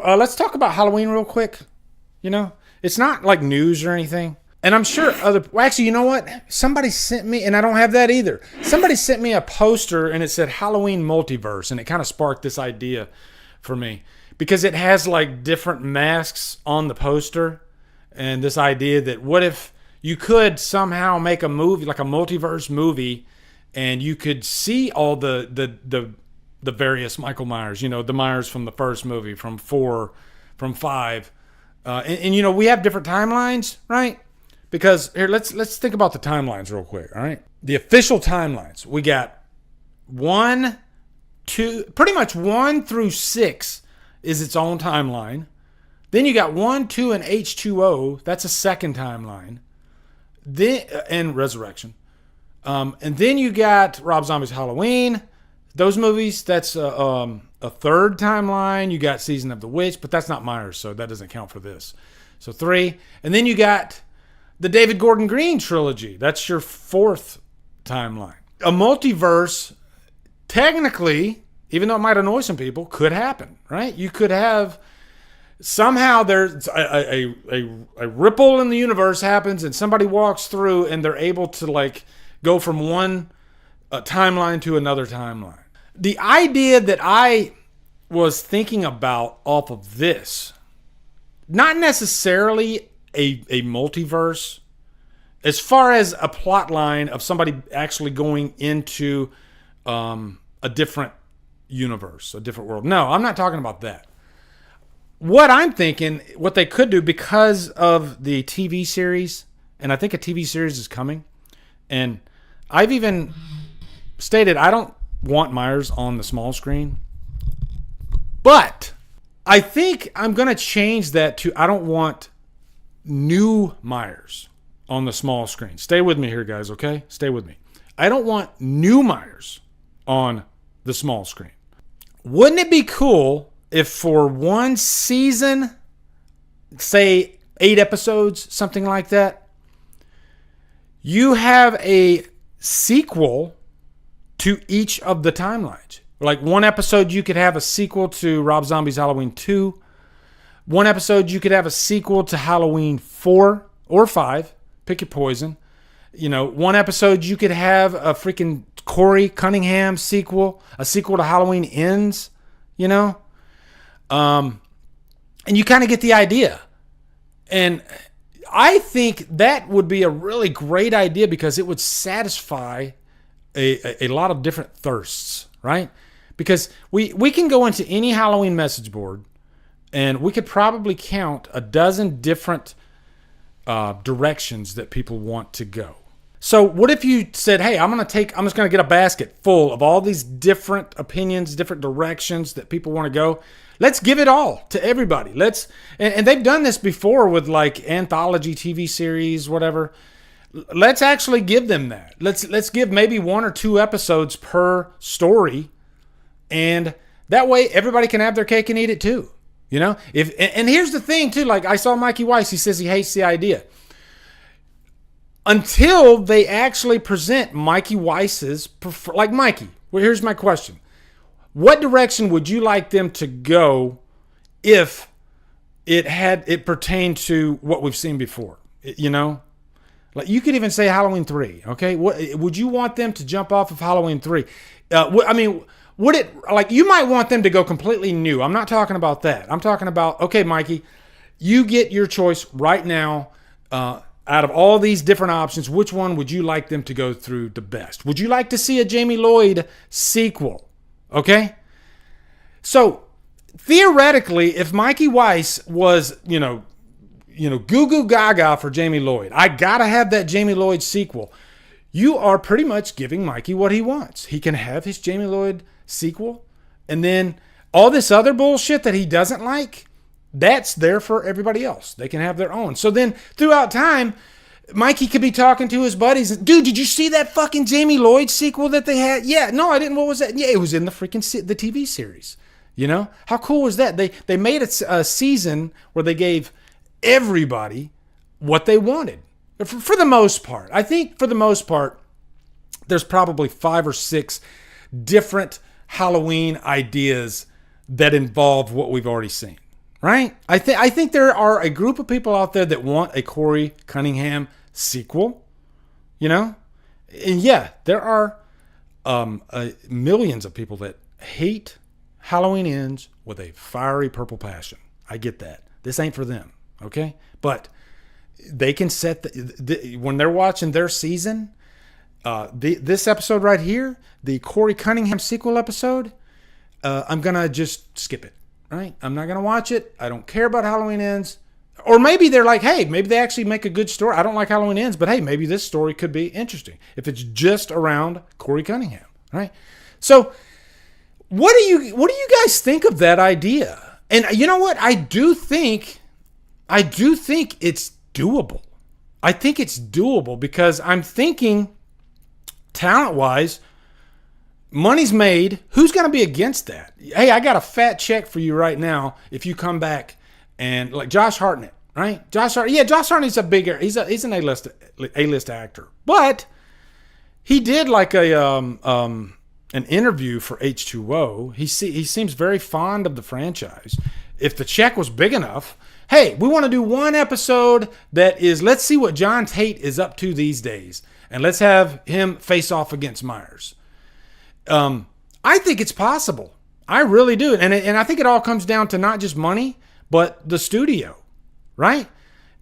let's talk about Halloween real quick. It's not like news or anything. And I'm sure actually, you know what? Somebody sent me, and I don't have that either. Somebody sent me a poster and it said Halloween Multiverse, and it kind of sparked this idea for me because it has like different masks on the poster, and this idea that what if you could somehow make a movie, like a multiverse movie, and you could see all the various Michael Myers, the Myers from the first movie, from 4, from 5. And we have different timelines, right? Because here, let's think about the timelines real quick, all right? The official timelines. We got 1, 2, pretty much 1 through 6 is its own timeline. Then you got 1, 2, and H2O. That's a second timeline. Then and Resurrection. And then you got Rob Zombie's Halloween. Those movies, that's a third timeline. You got Season of the Witch, but that's not Myers, so that doesn't count for this. So 3. And then you got the David Gordon Green trilogy. That's your 4th timeline. A multiverse, technically, even though it might annoy some people, could happen, right? You could have somehow there's a ripple in the universe happens and somebody walks through and they're able to like go from one timeline to another timeline. The idea that I was thinking about off of this, not necessarily a multiverse, as far as a plot line of somebody actually going into a different universe, a different world. No, I'm not talking about that. What I'm thinking, what they could do because of the TV series, and I think a TV series is coming, and I've even stated I don't want Myers on the small screen, but I think I'm going to change that to I don't want new Myers on the small screen. Stay with me here, guys, okay? Stay with me. I don't want new Myers on the small screen. Wouldn't it be cool if for one season, say 8 episodes, something like that, you have a sequel to each of the timelines? Like one episode you could have a sequel to Rob Zombie's Halloween 2. One episode you could have a sequel to Halloween 4 or 5. Pick your poison. One episode you could have a freaking Corey Cunningham sequel, a sequel to Halloween Ends, and you kind of get the idea. And I think that would be a really great idea because it would satisfy a lot of different thirsts, right? Because we can go into any Halloween message board and we could probably count a dozen different directions that people want to go. So what if you said, hey, I'm just going to get a basket full of all these different opinions, different directions that people want to go. Let's give it all to everybody. And they've done this before with like Anthology TV series, whatever. Let's actually give them that. Let's give maybe 1 or 2 episodes per story. And that way everybody can have their cake and eat it too. And here's the thing too, like I saw Mikey Weiss, he says he hates the idea. Until they actually present Mikey Weiss's, like Mikey, well, here's my question. What direction would you like them to go if it pertained to what we've seen before? Like you could even say Halloween 3, okay? What would you want them to jump off of Halloween 3? Would it, like you might want them to go completely new. I'm not talking about that. I'm talking about, okay, Mikey, you get your choice right now. Out of all these different options, which one would you like them to go through the best? Would you like to see a Jamie Lloyd sequel? Okay? So, theoretically, if Mikey Weiss was, goo goo gaga for Jamie Lloyd, I gotta have that Jamie Lloyd sequel, you are pretty much giving Mikey what he wants. He can have his Jamie Lloyd sequel, and then all this other bullshit that he doesn't like, that's there for everybody else. They can have their own. So then throughout time, Mikey could be talking to his buddies. Dude, did you see that fucking Jamie Lloyd sequel that they had? Yeah, no, I didn't. What was that? Yeah, it was in the freaking the TV series. How cool was that? They made a season where they gave everybody what they wanted. For the most part. I think for the most part, there's probably 5 or 6 different Halloween ideas that involve what we've already seen. right? I think there are a group of people out there that want a Corey Cunningham sequel, you know? And yeah, there are millions of people that hate Halloween Ends with a fiery purple passion. I get that. This ain't for them, okay? But they can set when they're watching their season, this episode right here, the Corey Cunningham sequel episode, I'm going to just skip it, right? I'm not going to watch it. I don't care about Halloween Ends. Or maybe they're like, hey, maybe they actually make a good story. I don't like Halloween Ends, but hey, maybe this story could be interesting if it's just around Corey Cunningham, right? So what do you guys think of that idea? And you know what? I do think it's doable. I think it's doable because I'm thinking talent-wise, money's made. Who's going to be against that? Hey, I got a fat check for you right now if you come back and like Josh Hartnett, right? Josh Hartnett's he's an A-list actor. But he did like an interview for H2O. He seems very fond of the franchise. If the check was big enough, hey, we want to do one episode that is, let's see what John Tate is up to these days. And let's have him face off against Myers. I think it's possible. I really do. And I think it all comes down to not just money, but the studio, right?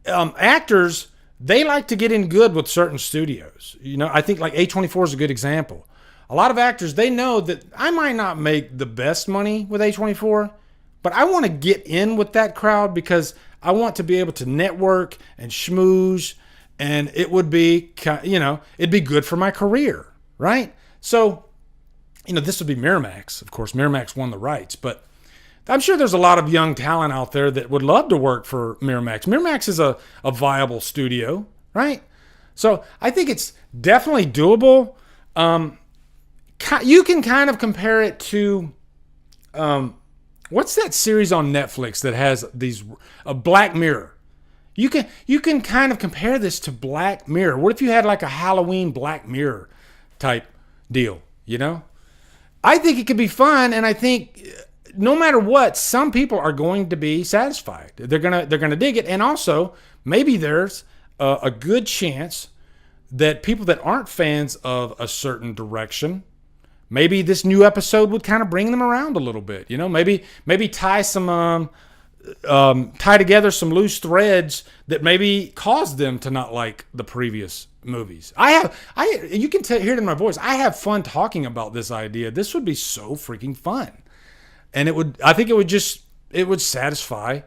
Actors, they like to get in good with certain studios. You know, I think like A24 is a good example. A lot of actors, they know that I might not make the best money with A24, but I want to get in with that crowd because I want to be able to network and schmooze, and it would be, it'd be good for my career, right? So, this would be Miramax. Of course, Miramax won the rights, but I'm sure there's a lot of young talent out there that would love to work for Miramax. Miramax is a viable studio, right? So I think it's definitely doable. You can kind of compare it to, what's that series on Netflix that has these, Black Mirror? You can kind of compare this to Black Mirror. What if you had like a Halloween Black Mirror type deal, I think it could be fun, and I think no matter what, some people are going to be satisfied. They're gonna dig it, and also maybe there's a good chance that people that aren't fans of a certain direction, maybe this new episode would kind of bring them around a little bit. Maybe tie together some loose threads that maybe caused them to not like the previous movies. You can hear it in my voice. I have fun talking about this idea. This would be so freaking fun. And I think it would satisfy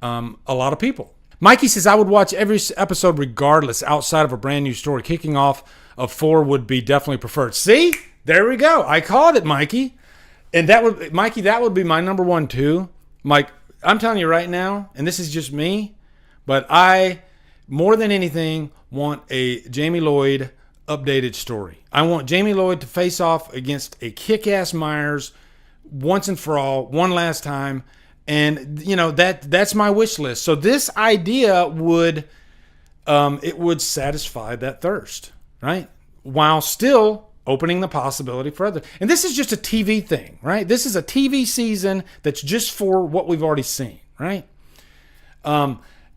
a lot of people. Mikey says, I would watch every episode regardless outside of a brand new story. Kicking off of 4 would be definitely preferred. See? There we go. I called it, Mikey. And that would be my number one too. Mike, I'm telling you right now, and this is just me, but I, more than anything, want a Jamie Lloyd updated story. I want Jamie Lloyd to face off against a kick-ass Myers once and for all, one last time. And, that's my wish list. So this idea would satisfy that thirst, right? While still opening the possibility for others. And this is just a TV thing, right? This is a TV season that's just for what we've already seen, right?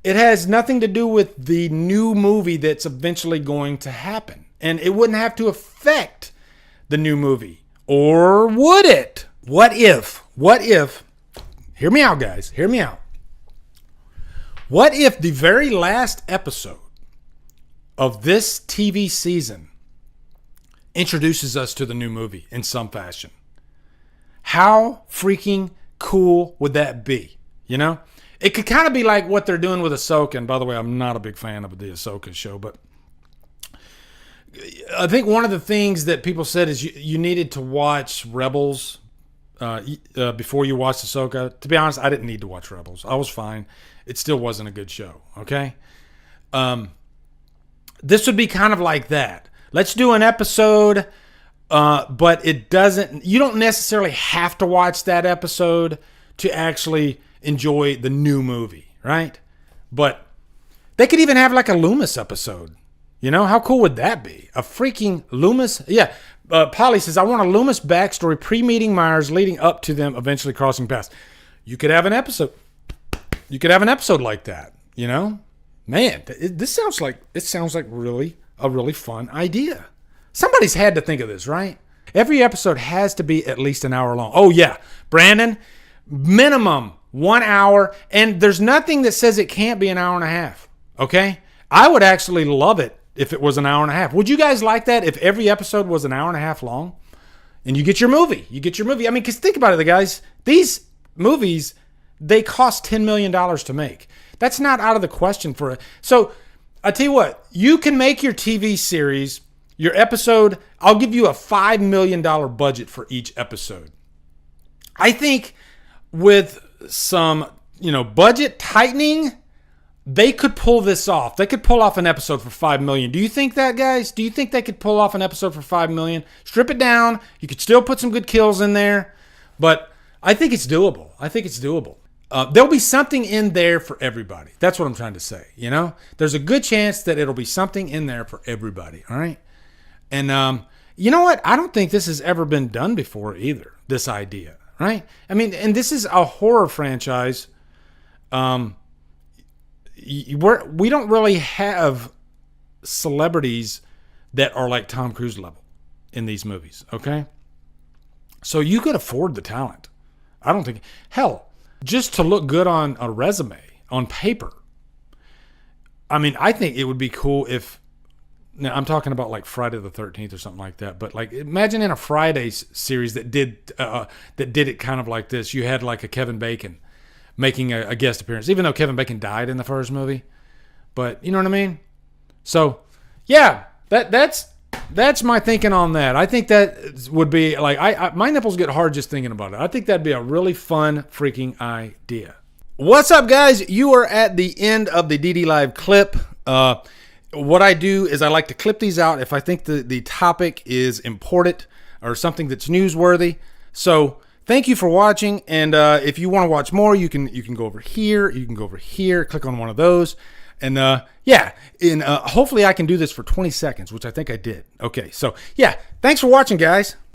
It has nothing to do with the new movie that's eventually going to happen. And it wouldn't have to affect the new movie. Or would it? What if, hear me out, guys, hear me out. What if the very last episode of this TV season introduces us to the new movie in some fashion? How freaking cool would that be? It could kind of be like what they're doing with Ahsoka. And by the way, I'm not a big fan of the Ahsoka show, but I think one of the things that people said is you needed to watch Rebels before you watched Ahsoka. To be honest, I didn't need to watch Rebels. I was fine. It still wasn't a good show, okay? This would be kind of like that. Let's do an episode, but you don't necessarily have to watch that episode to actually enjoy the new movie, right? But they could even have like a Loomis episode. How cool would that be? A freaking Loomis. Yeah. Polly says, I want a Loomis backstory pre-meeting Myers leading up to them eventually crossing paths. You could have an episode You could have an episode like that, you know? Man, this sounds like really a really fun idea. Somebody's had to think of this, right? Every episode has to be at least an hour long. Oh yeah, Brandon, minimum 1 hour, and there's nothing that says it can't be an hour and a half. Okay? I would actually love it if it was an hour and a half. Would you guys like that if every episode was an hour and a half long? And you get your movie. I mean, because think about it, guys. These movies, they cost $10 million to make. That's not out of the question for it. So I tell you what, you can make your TV series, your episode, I'll give you a $5 million budget for each episode. I think with some, budget tightening, they could pull this off. They could pull off an episode for $5 million. Do you think that, guys? Do you think they could pull off an episode for $5 million? Strip it down. You could still put some good kills in there, but I think it's doable. There'll be something in there for everybody. That's what I'm trying to say. There's a good chance that it'll be something in there for everybody. All right. And you know what? I don't think this has ever been done before either. This idea, right? I mean, and this is a horror franchise. We don't really have celebrities that are like Tom Cruise level in these movies. Okay. So you could afford the talent. I don't think, hell, just to look good on a resume, on paper. I mean, I think it would be cool if, now I'm talking about like Friday the 13th or something like that, but like imagine in a Friday series that did it kind of like this. You had like a Kevin Bacon making a guest appearance, even though Kevin Bacon died in the first movie. But you know what I mean? So yeah, that's my thinking on that. I think that would be like, my nipples get hard just thinking about it. I think that'd be a really fun freaking idea. What's up, guys? You are at the end of the DDLive clip. What I do is I like to clip these out if I think the topic is important or something that's newsworthy. So thank you for watching. And if you want to watch more, you can go over here. You can go over here, click on one of those. And hopefully I can do this for 20 seconds, which I think I did. Okay, so yeah, thanks for watching, guys.